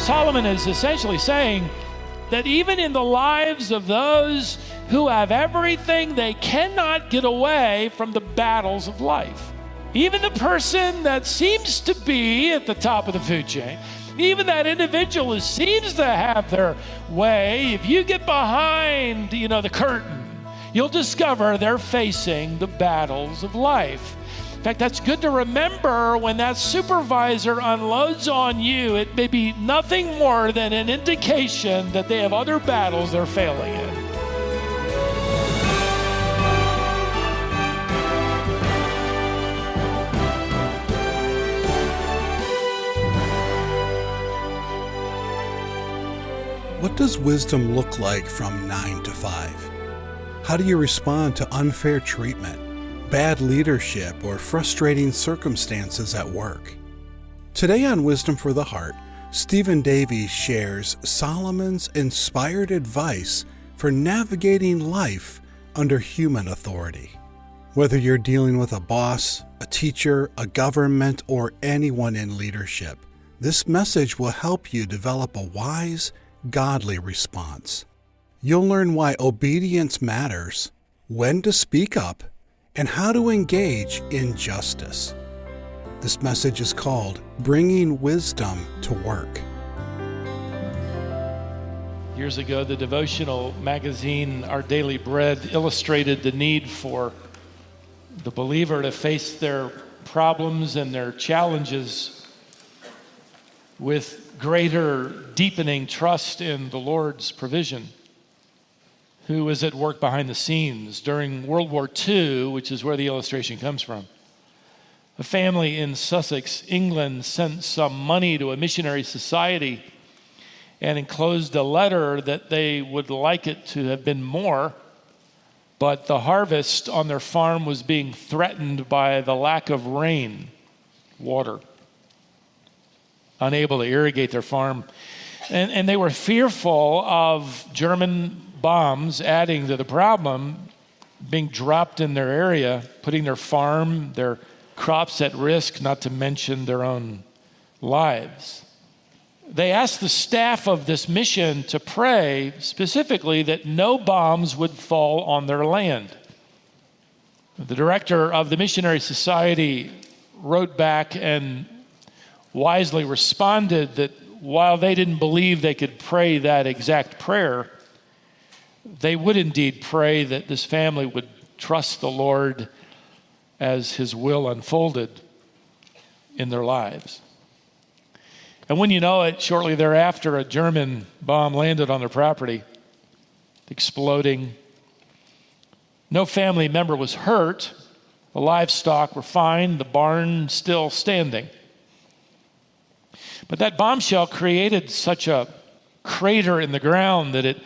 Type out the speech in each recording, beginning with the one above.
Solomon is essentially saying that even in the lives of those who have everything, they cannot get away from the battles of life. Even the person that seems to be at the top of the food chain, even that individual who seems to have their way, if you get behind, the curtain, you'll discover they're facing the battles of life. In fact, that's good to remember when that supervisor unloads on you. It may be nothing more than an indication that they have other battles they're failing in. What does wisdom look like from 9 to 5? How do you respond to unfair treatment, bad leadership, or frustrating circumstances at work? Today on Wisdom for the Heart, Stephen Davies shares Solomon's inspired advice for navigating life under human authority. Whether you're dealing with a boss, a teacher, a government, or anyone in leadership, this message will help you develop a wise, godly response. You'll learn why obedience matters, when to speak up, and how to engage in justice. This message is called Bringing Wisdom to Work. Years ago, the devotional magazine Our Daily Bread illustrated the need for the believer to face their problems and their challenges with greater deepening trust in the Lord's provision, who was at work behind the scenes. During World War II, which is where the illustration comes from, a family in Sussex, England, sent some money to a missionary society and enclosed a letter that they would like it to have been more, but the harvest on their farm was being threatened by the lack of rain, water, unable to irrigate their farm. And they were fearful of German bombs adding to the problem, being dropped in their area, putting their farm, their crops at risk, not to mention their own lives. They asked the staff of this mission to pray specifically that no bombs would fall on their land. The director of the missionary society wrote back and wisely responded that while they didn't believe they could pray that exact prayer, they would indeed pray that this family would trust the Lord as His will unfolded in their lives. And when you know it, shortly thereafter, a German bomb landed on their property, exploding. No family member was hurt. The livestock were fine, the barn still standing. But that bombshell created such a crater in the ground that it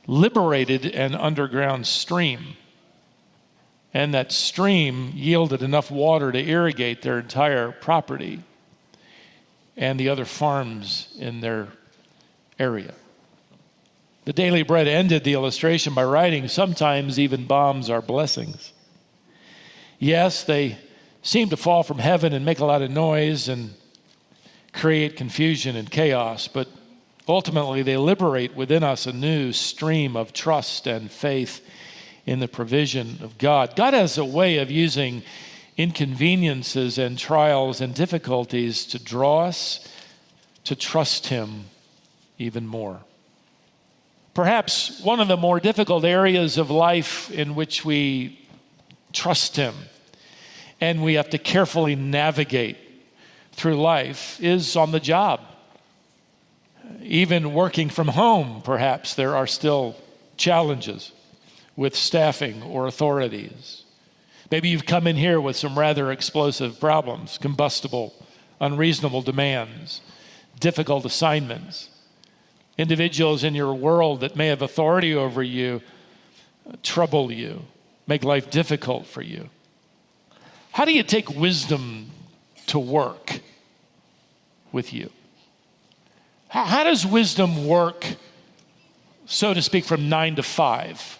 liberated an underground stream. And that stream yielded enough water to irrigate their entire property and the other farms in their area. The Daily Bread ended the illustration by writing, "Sometimes even bombs are blessings." Yes, they seem to fall from heaven and make a lot of noise and create confusion and chaos, but ultimately they liberate within us a new stream of trust and faith in the provision of God. God has a way of using inconveniences and trials and difficulties to draw us to trust Him even more. Perhaps one of the more difficult areas of life in which we trust Him and we have to carefully navigate through life is on the job. Even working from home, perhaps there are still challenges with staffing or authorities. Maybe you've come in here with some rather explosive problems, combustible, unreasonable demands, difficult assignments. Individuals in your world that may have authority over you trouble you, make life difficult for you. How do you take wisdom to work with you? How does wisdom work, so to speak, from 9 to 5?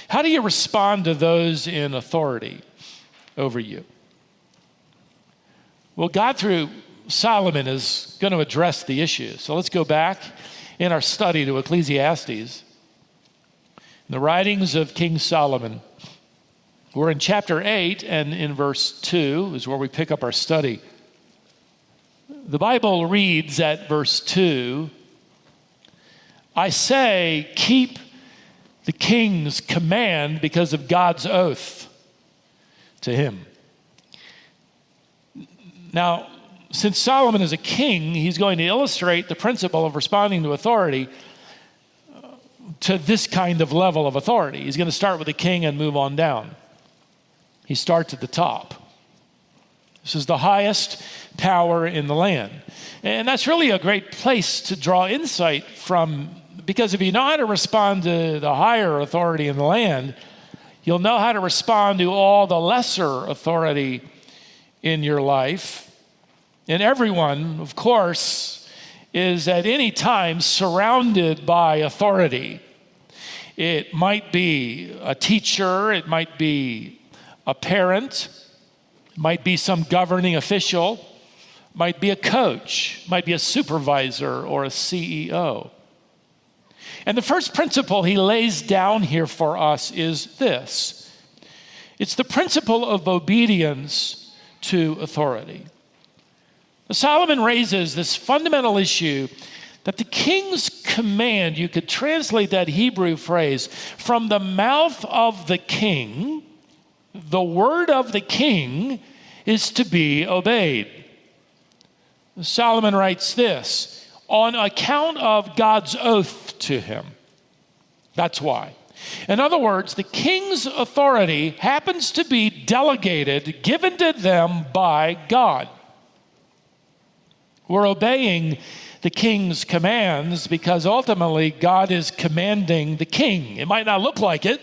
How do you respond to those in authority over you? Well, God, through Solomon is going to address the issue. So let's go back in our study to Ecclesiastes. The writings of King Solomon. We're in chapter 8, and in verse 2 is where we pick up our study. The Bible reads at verse 2, I say, keep the king's command because of God's oath to him. Now, since Solomon is a king, he's going to illustrate the principle of responding to authority to this kind of level of authority. He's going to start with the king and move on down. He starts at the top. This is the highest power in the land. And that's really a great place to draw insight from, because if you know how to respond to the higher authority in the land, you'll know how to respond to all the lesser authority in your life. And everyone, of course, is at any time surrounded by authority. It might be a teacher, it might be a parent, it might be some governing official, it might be a coach, it might be a supervisor or a CEO. And the first principle he lays down here for us is this. It's the principle of obedience to authority. Solomon raises this fundamental issue that the king's command, you could translate that Hebrew phrase, from the mouth of the king, the word of the king is to be obeyed. Solomon writes this, on account of God's oath to him. That's why. In other words, the king's authority happens to be delegated, given to them by God. We're obeying the king's commands because ultimately God is commanding the king. It might not look like it.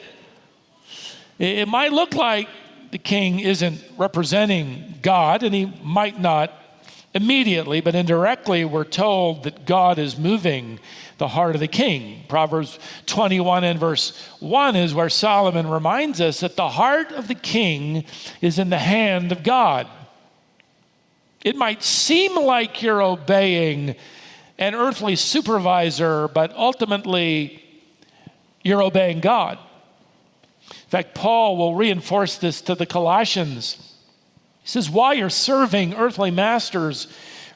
It might look like the king isn't representing God, and he might not immediately, but indirectly we're told that God is moving the heart of the king. Proverbs 21 and verse 1 is where Solomon reminds us that the heart of the king is in the hand of God. It might seem like you're obeying an earthly supervisor, but ultimately you're obeying God. In fact, Paul will reinforce this to the Colossians. He says, while you're serving earthly masters,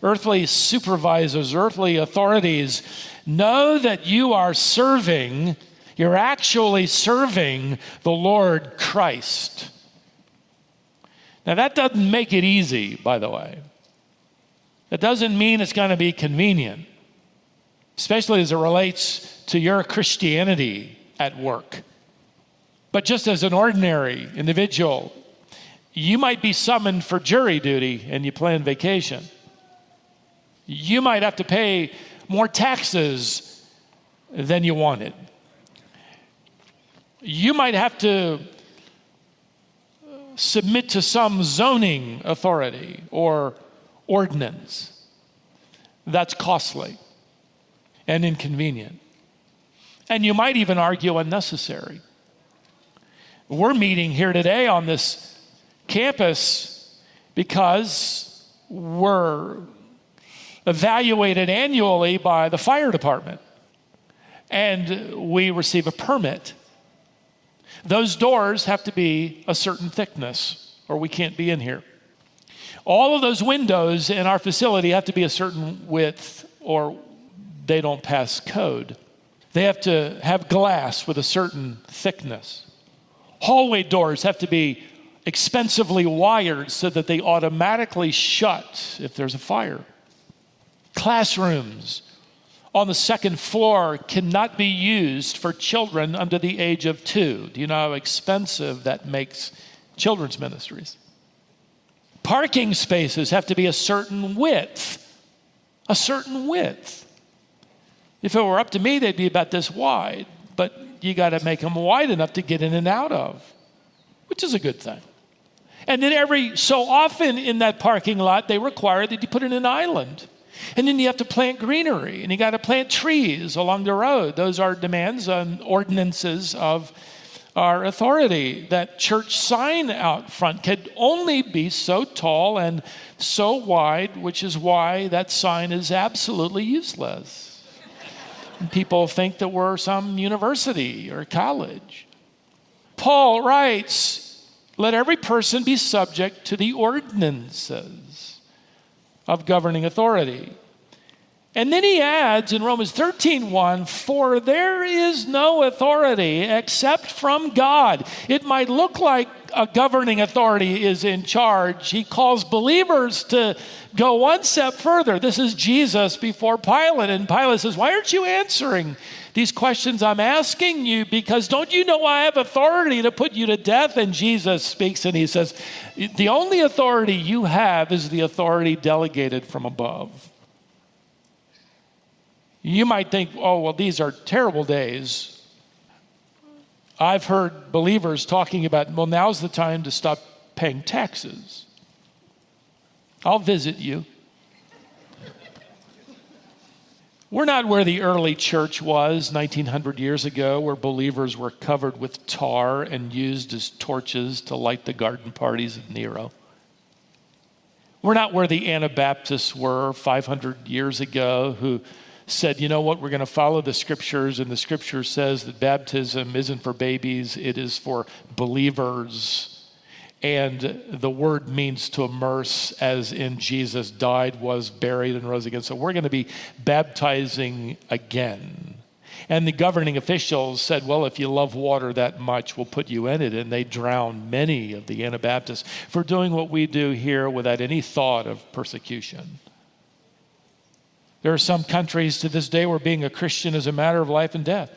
earthly supervisors, earthly authorities, know that you're actually serving the Lord Christ. Now that doesn't make it easy, by the way. That doesn't mean it's going to be convenient, especially as it relates to your Christianity at work. But just as an ordinary individual, you might be summoned for jury duty and you plan vacation. You might have to pay more taxes than you wanted. You might have to submit to some zoning authority or ordinance. That's costly and inconvenient. And you might even argue unnecessary. We're meeting here today on this campus because we're evaluated annually by the fire department, and we receive a permit. Those doors have to be a certain thickness, or we can't be in here. All of those windows in our facility have to be a certain width, or they don't pass code. They have to have glass with a certain thickness. Hallway doors have to be expensively wired so that they automatically shut if there's a fire. Classrooms on the second floor cannot be used for children under the age of 2. Do you know how expensive that makes children's ministries? Parking spaces have to be a certain width. A certain width. If it were up to me, they'd be about this wide, but you got to make them wide enough to get in and out of, which is a good thing. And then every so often in that parking lot, they require that you put in an island. And then you have to plant greenery, and you got to plant trees along the road. Those are demands on ordinances of our authority. That church sign out front could only be so tall and so wide, which is why that sign is absolutely useless. People think that we're some university or college. Paul writes, let every person be subject to the ordinances of governing authority. And then he adds in Romans 13:1, for there is no authority except from God. It might look like a governing authority is in charge. He calls believers to go one step further. This is Jesus before Pilate. And Pilate says, why aren't you answering these questions I'm asking you? Because don't you know I have authority to put you to death? And Jesus speaks and he says, the only authority you have is the authority delegated from above. You might think, oh, well, these are terrible days. I've heard believers talking about, well, now's the time to stop paying taxes. I'll visit you. We're not where the early church was 1900 years ago, where believers were covered with tar and used as torches to light the garden parties of Nero. We're not where the Anabaptists were 500 years ago, who said, you know what, we're going to follow the scriptures, and the scripture says that baptism isn't for babies, it is for believers. And the word means to immerse, as in Jesus died, was buried, and rose again. So we're going to be baptizing again. And the governing officials said, well, if you love water that much, we'll put you in it. And they drowned many of the Anabaptists for doing what we do here without any thought of persecution. There are some countries to this day where being a Christian is a matter of life and death.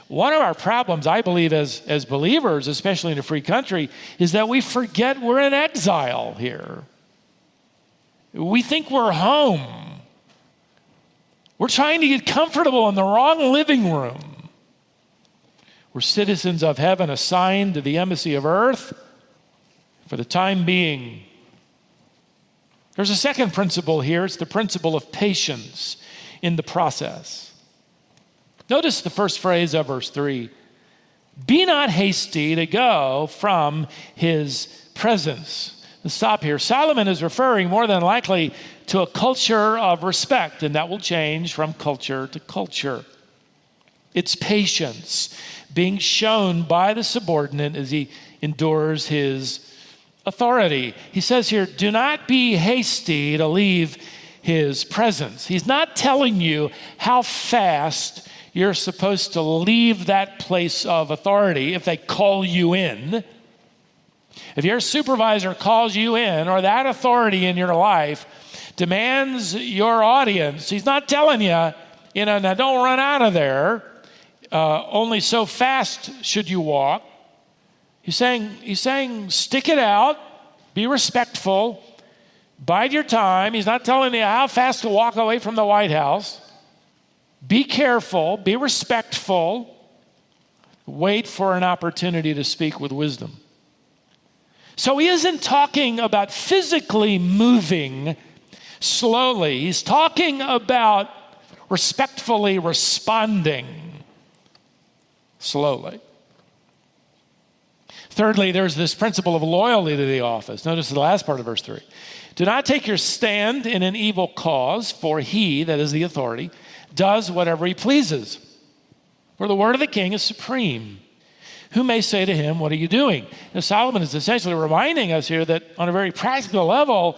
One of our problems, I believe, as believers, especially in a free country, is that we forget we're in exile here. We think we're home. We're trying to get comfortable in the wrong living room. We're citizens of heaven assigned to the embassy of earth for the time being. There's a second principle here. It's the principle of patience in the process. Notice the first phrase of verse 3. Be not hasty to go from his presence. Let's stop here. Solomon is referring more than likely to a culture of respect, and that will change from culture to culture. It's patience being shown by the subordinate as he endures his authority. He says here, do not be hasty to leave his presence. He's not telling you how fast you're supposed to leave that place of authority if they call you in. If your supervisor calls you in, or that authority in your life demands your audience, he's not telling you, now don't run out of there. Only so fast should you walk. He's saying, stick it out, be respectful, bide your time. He's not telling you how fast to walk away from the White House. Be careful, be respectful, wait for an opportunity to speak with wisdom. So he isn't talking about physically moving slowly. He's talking about respectfully responding slowly. Thirdly, there's this principle of loyalty to the office. Notice the last part of verse 3. Do not take your stand in an evil cause, for he, that is the authority, does whatever he pleases. For the word of the king is supreme. Who may say to him, what are you doing? Now, Solomon is essentially reminding us here that on a very practical level,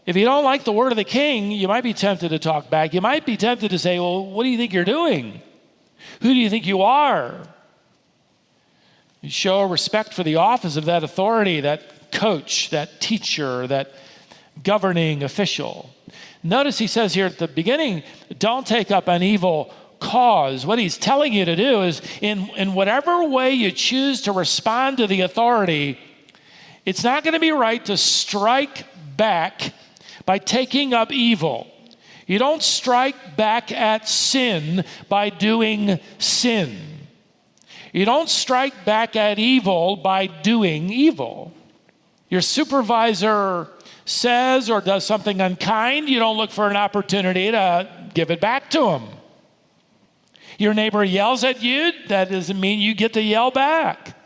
if you don't like the word of the king, you might be tempted to talk back. You might be tempted to say, well, what do you think you're doing? Who do you think you are? You show respect for the office of that authority, that coach, that teacher, that governing official. Notice he says here at the beginning, don't take up an evil cause. What he's telling you to do is in whatever way you choose to respond to the authority, it's not going to be right to strike back by taking up evil. You don't strike back at sin by doing sin. You don't strike back at evil by doing evil. Your supervisor says or does something unkind, you don't look for an opportunity to give it back to him. Your neighbor yells at you, that doesn't mean you get to yell back.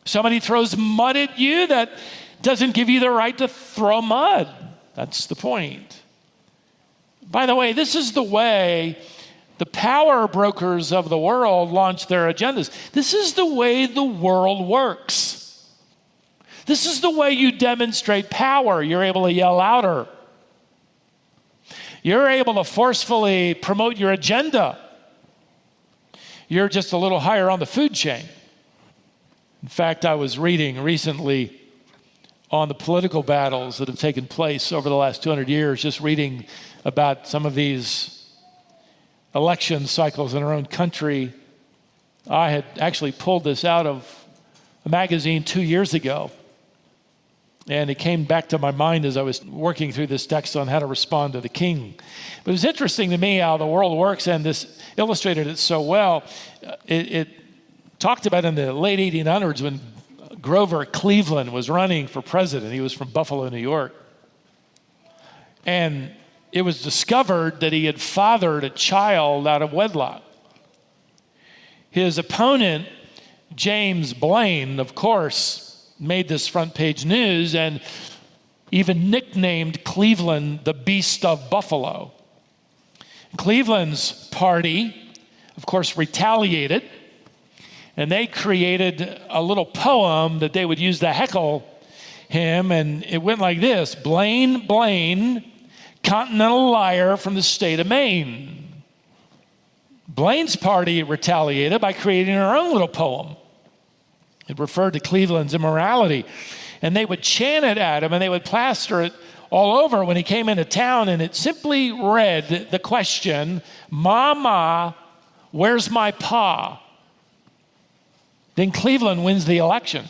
Somebody throws mud at you, that doesn't give you the right to throw mud. That's the point. By the way, this is the way the power brokers of the world launch their agendas. This is the way the world works. This is the way you demonstrate power. You're able to yell louder. You're able to forcefully promote your agenda. You're just a little higher on the food chain. In fact, I was reading recently on the political battles that have taken place over the last 200 years, just reading about some of these election cycles in our own country. I had actually pulled this out of a magazine 2 years ago, and it came back to my mind as I was working through this text on how to respond to the king. But it was interesting to me how the world works, and this illustrated it so well. It talked about in the late 1800s when Grover Cleveland was running for president. He was from Buffalo, New York. And it was discovered that he had fathered a child out of wedlock. His opponent, James Blaine, of course, made this front page news and even nicknamed Cleveland the Beast of Buffalo. Cleveland's party, of course, retaliated. And they created a little poem that they would use to heckle him. And it went like this: Blaine, Blaine, continental liar from the state of Maine. Blaine's party retaliated by creating their own little poem. It referred to Cleveland's immorality. And they would chant it at him, and they would plaster it all over when he came into town. And it simply read the question, "Mama, where's my pa?" Then Cleveland wins the election.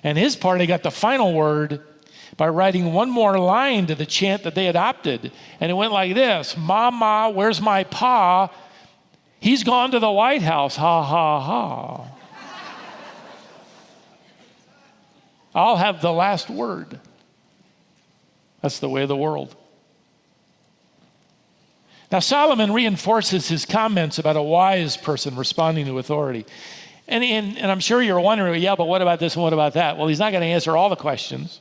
And his party got the final word by writing one more line to the chant that they adopted. And it went like this: "Mama, where's my pa? He's gone to the White House, ha, ha, ha. I'll have the last word." That's the way of the world. Now, Solomon reinforces his comments about a wise person responding to authority. And I'm sure you're wondering, yeah, but what about this and what about that? Well, he's not going to answer all the questions.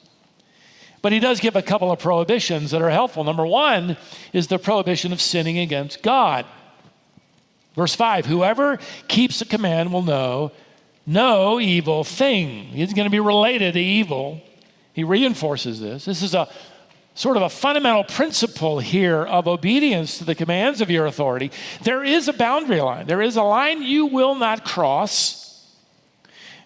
But he does give a couple of prohibitions that are helpful. Number one is the prohibition of sinning against God. Verse 5, whoever keeps a command will know no evil thing. He's going to be related to evil. He reinforces this. This is a sort of a fundamental principle here of obedience to the commands of your authority. There is a boundary line. There is a line you will not cross.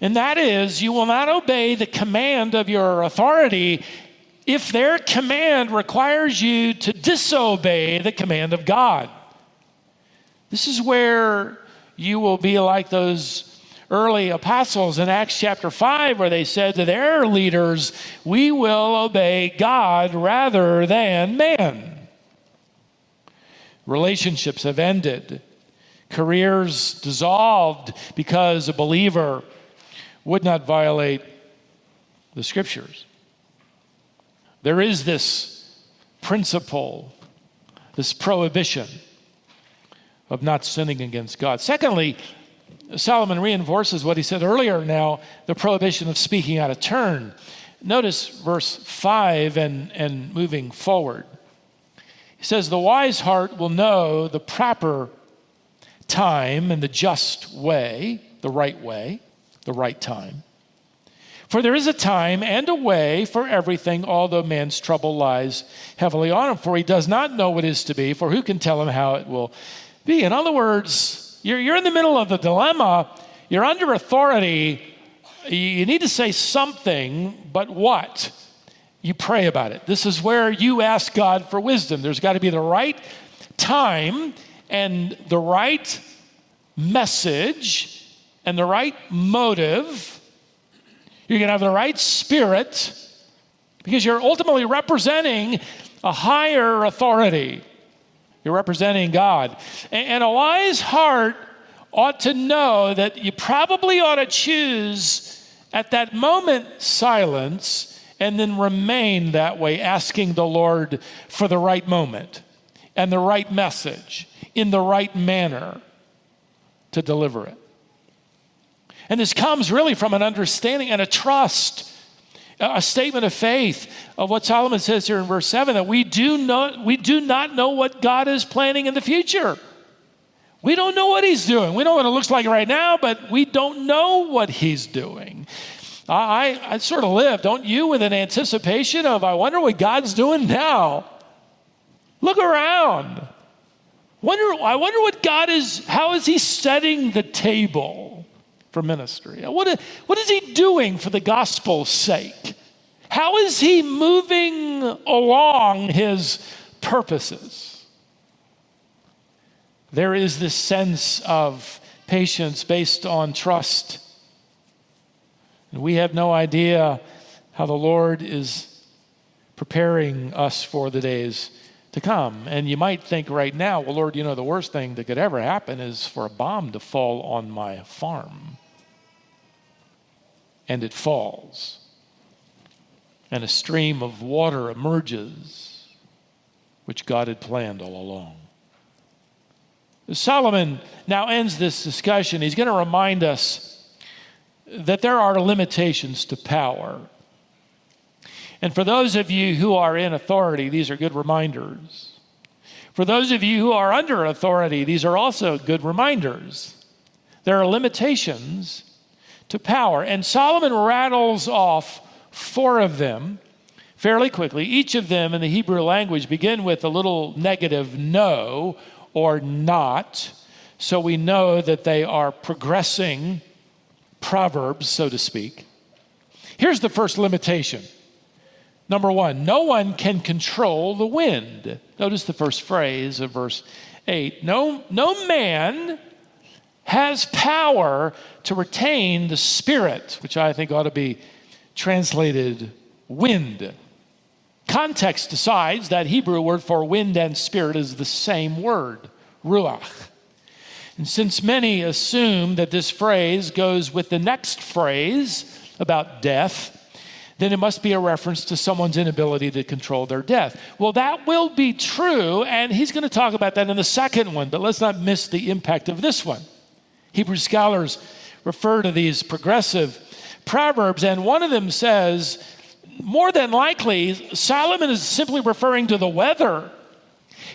And that is, you will not obey the command of your authority if their command requires you to disobey the command of God. This is where you will be like those early apostles in Acts chapter 5, where they said to their leaders, "We will obey God rather than man." Relationships have ended. Careers dissolved because a believer would not violate the scriptures. There is this principle, this prohibition of not sinning against God. Secondly, Solomon reinforces what he said earlier now, the prohibition of speaking out of turn. Notice verse 5 and moving forward. He says, the wise heart will know the proper time and the just way, the right time. For there is a time and a way for everything, although man's trouble lies heavily on him. For he does not know what is to be, for who can tell him how it will be? In other words, you're in the middle of the dilemma. You're under authority. You need to say something, but what? You pray about it. This is where you ask God for wisdom. There's got to be the right time and the right message and the right motive. You're going to have the right spirit because you're ultimately representing a higher authority. You're representing God. And a wise heart ought to know that you probably ought to choose at that moment silence and then remain that way, asking the Lord for the right moment and the right message in the right manner to deliver it. And this comes really from an understanding and a trust, a statement of faith of what Solomon says here in verse 7, that we do not know what God is planning in the future. We don't know what he's doing. We know what it looks like right now, but we don't know what he's doing. I sort of live, don't you, with an anticipation of, I wonder what God's doing now. Look around. I wonder what God is, how is he setting the table for ministry? What is he doing for the gospel's sake? How is he moving along his purposes? There is this sense of patience based on trust. And we have no idea how the Lord is preparing us for the days to come. And you might think right now, well, Lord, the worst thing that could ever happen is for a bomb to fall on my farm. And it falls. And a stream of water emerges, which God had planned all along. Solomon now ends this discussion. He's going to remind us that there are limitations to power. And for those of you who are in authority, these are good reminders. For those of you who are under authority, these are also good reminders. There are limitations to power. And Solomon rattles off 4 of them fairly quickly. Each of them in the Hebrew language begin with a little negative no or not. So we know that they are progressing proverbs, so to speak. Here's the first limitation. Number 1, no one can control the wind. Notice the first phrase of verse 8. No man has power to retain the spirit, which I think ought to be translated wind. Context decides that Hebrew word for wind and spirit is the same word, ruach. And since many assume that this phrase goes with the next phrase about death, then it must be a reference to someone's inability to control their death. Well, that will be true, and he's going to talk about that in the second one, but let's not miss the impact of this one. Hebrew scholars refer to these progressive proverbs, and one of them says, more than likely, Solomon is simply referring to the weather.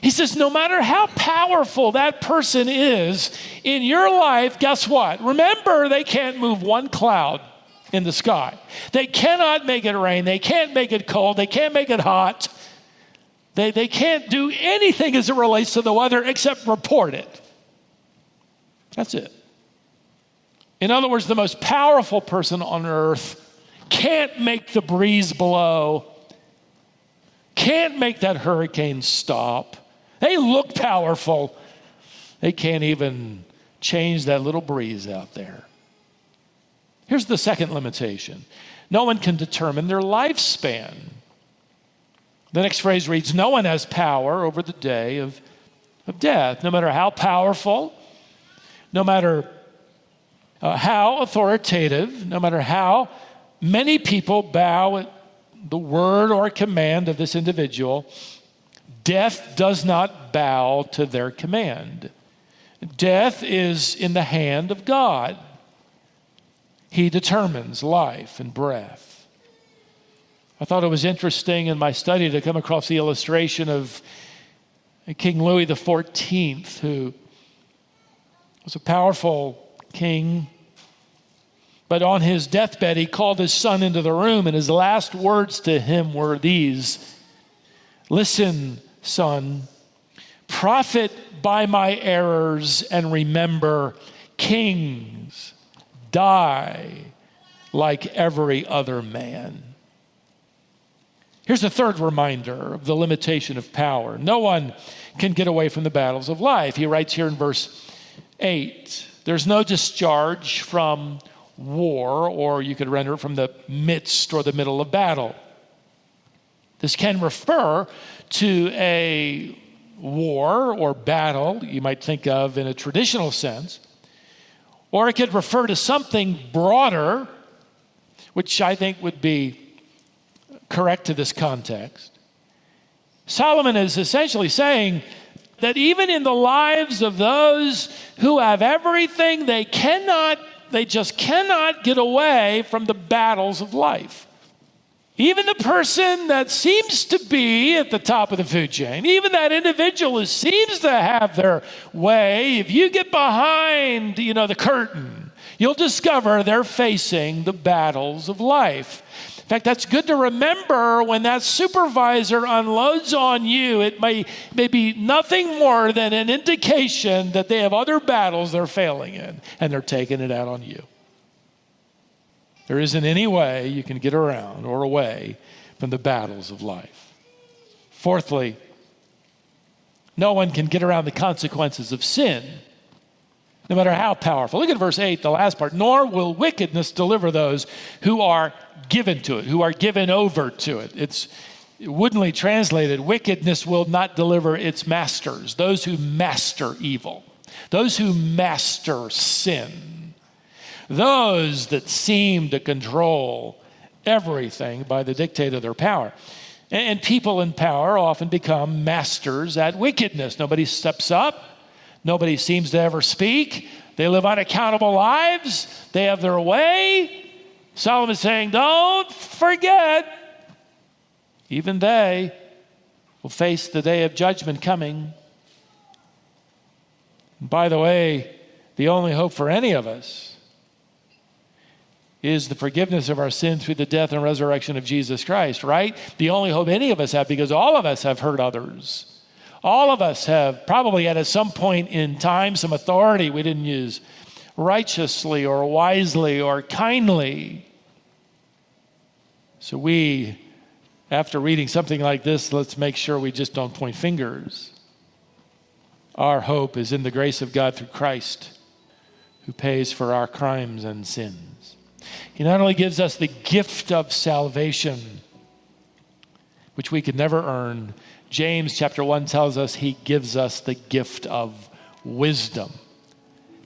He says, no matter how powerful that person is in your life, guess what? Remember, they can't move one cloud in the sky. They cannot make it rain. They can't make it cold. They can't make it hot. They can't do anything as it relates to the weather except report it. That's it. In other words, the most powerful person on earth can't make the breeze blow, can't make that hurricane stop. They look powerful. They can't even change that little breeze out there. Here's the second limitation. No one can determine their lifespan. The next phrase reads, no one has power over the day of death. No matter how powerful, no matter how authoritative, no matter how many people bow at the word or command of this individual, death does not bow to their command. Death is in the hand of God. He determines life and breath. I thought it was interesting in my study to come across the illustration of King Louis XIV, who was a powerful king. But on his deathbed, he called his son into the room, and his last words to him were these: listen, son, profit by my errors and remember, kings die like every other man. Here's a third reminder of the limitation of power. No one can get away from the battles of life. He writes here in verse 8, there's no discharge from war, or you could render it from the midst or the middle of battle. This can refer to a war or battle you might think of in a traditional sense, or it could refer to something broader, which I think would be correct to this context. Solomon is essentially saying that even in the lives of those who have everything, they cannot they just cannot get away from the battles of life. Even the person that seems to be at the top of the food chain, even that individual who seems to have their way, if you get behind, the curtain, you'll discover they're facing the battles of life. In fact, that's good to remember when that supervisor unloads on you. It may be nothing more than an indication that they have other battles they're failing in, and they're taking it out on you. There isn't any way you can get around or away from the battles of life. Fourthly, no one can get around the consequences of sin, no matter how powerful. Look at verse 8, the last part. Nor will wickedness deliver those who are given to it, who are given over to it. It's woodenly translated, wickedness will not deliver its masters, those who master evil, those who master sin. Those that seem to control everything by the dictate of their power. And people in power often become masters at wickedness. Nobody steps up. Nobody seems to ever speak. They live unaccountable lives. They have their way. Solomon's saying, don't forget, even they will face the day of judgment coming. And by the way, the only hope for any of us is the forgiveness of our sin through the death and resurrection of Jesus Christ, right? The only hope any of us have, because all of us have hurt others. All of us have probably at some point in time some authority we didn't use righteously or wisely or kindly. So we, after reading something like this, let's make sure we just don't point fingers. Our hope is in the grace of God through Christ, who pays for our crimes and sins. He not only gives us the gift of salvation, which we could never earn. James chapter 1 tells us he gives us the gift of wisdom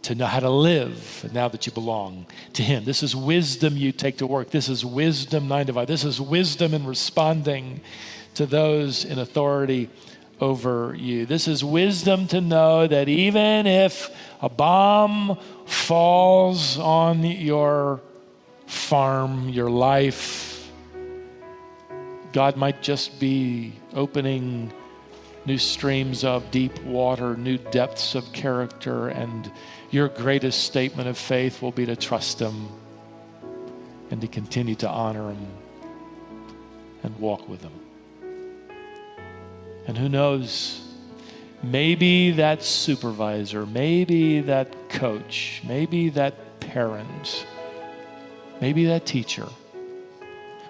to know how to live now that you belong to him. This is wisdom you take to work. This is wisdom 9 to 5. This is wisdom in responding to those in authority over you. This is wisdom to know that even if a bomb falls on your farm, your life, God might just be opening new streams of deep water, new depths of character, and your greatest statement of faith will be to trust him and to continue to honor him and walk with him. And who knows, maybe that supervisor, maybe that coach, maybe that parent, maybe that teacher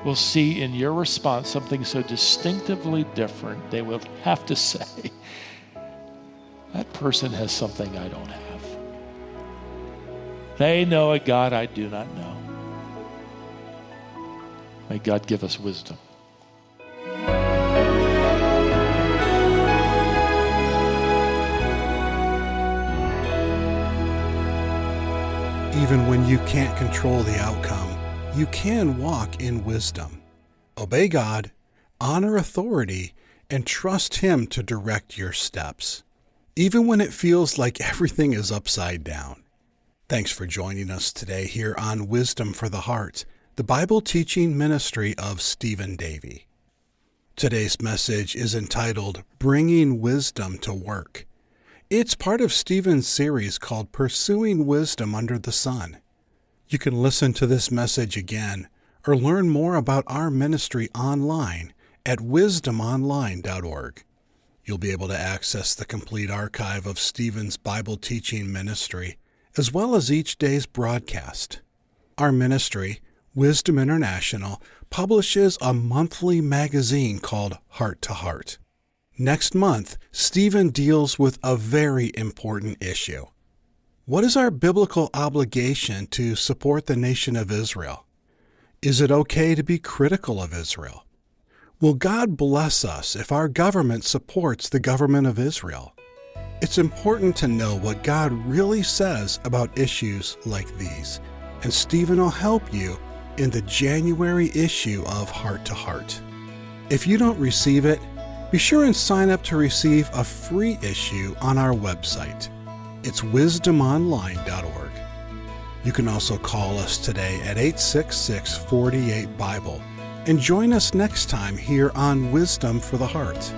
will see in your response something so distinctively different, they will have to say, that person has something I don't have. They know a God I do not know. May God give us wisdom. Even when you can't control the outcome, you can walk in wisdom. Obey God, honor authority, and trust him to direct your steps, even when it feels like everything is upside down. Thanks for joining us today here on Wisdom for the Heart, the Bible teaching ministry of Stephen Davey. Today's message is entitled, Bringing Wisdom to Work. It's part of Stephen's series called Pursuing Wisdom Under the Sun. You can listen to this message again or learn more about our ministry online at wisdomonline.org. You'll be able to access the complete archive of Stephen's Bible teaching ministry, as well as each day's broadcast. Our ministry, Wisdom International, publishes a monthly magazine called Heart to Heart. Next month, Stephen deals with a very important issue. What is our biblical obligation to support the nation of Israel? Is it okay to be critical of Israel? Will God bless us if our government supports the government of Israel? It's important to know what God really says about issues like these, and Stephen will help you in the January issue of Heart to Heart. If you don't receive it, be sure and sign up to receive a free issue on our website. It's wisdomonline.org. You can also call us today at 866-48-BIBLE and join us next time here on Wisdom for the Heart.